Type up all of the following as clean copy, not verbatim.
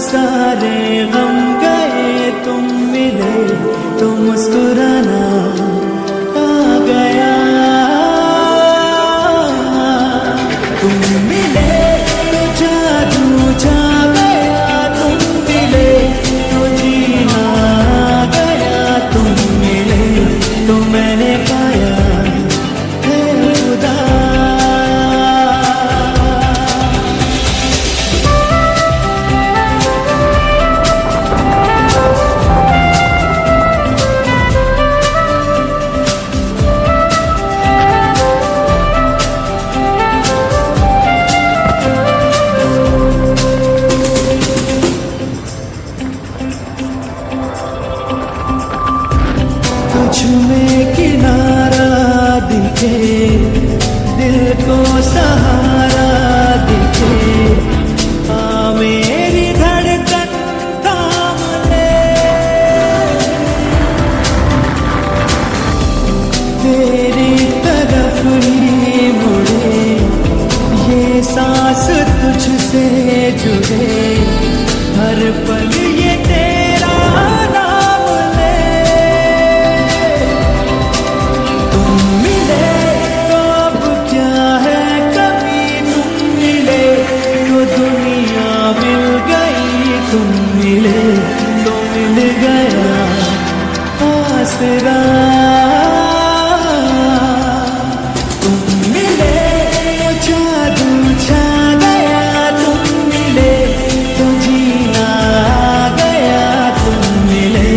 सारे गम गए, तुम मिले तो मुस्कुराना आ गया। तुम मिले तो जादू छा गया, तुम मिले तो जीना आ गया। तुम मिले तो मैंने पाया है खुदा। तुझ में किनारा दिखे, दिल को सहारा दिखे, आ मेरी धड़कन थाम ले। तेरी तरफ ही मुड़े, ये सांस तुझसे जुड़े, हर पल ये तेरा नाम ले। तुम मिले तो अब क्या है कभी, तुम मिले तो दुनिया मिल गई। तुम मिले तो मिल गया आसरा। तुम मिले तो जादू छा गया, तुम मिले तो जीना आ गया। तुम मिले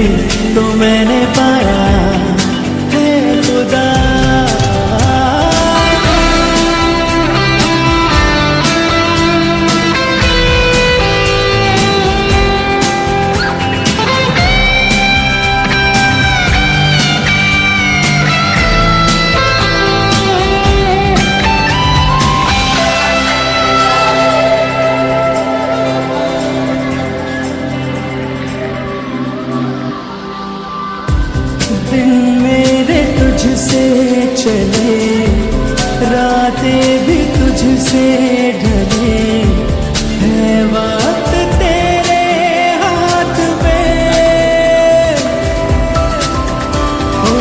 तो मैंने पाया है खुदा। दिन मेरे तुझसे चले, रातें भी तुझसे ढले, है वक्त तेरे हाथ में। ओ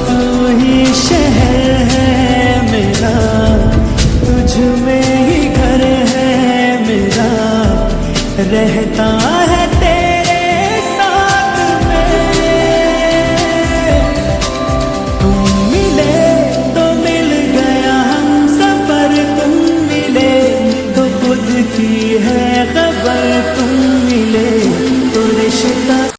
तू ही शहर है मेरा, तुझ में ही घर है मेरा, रहता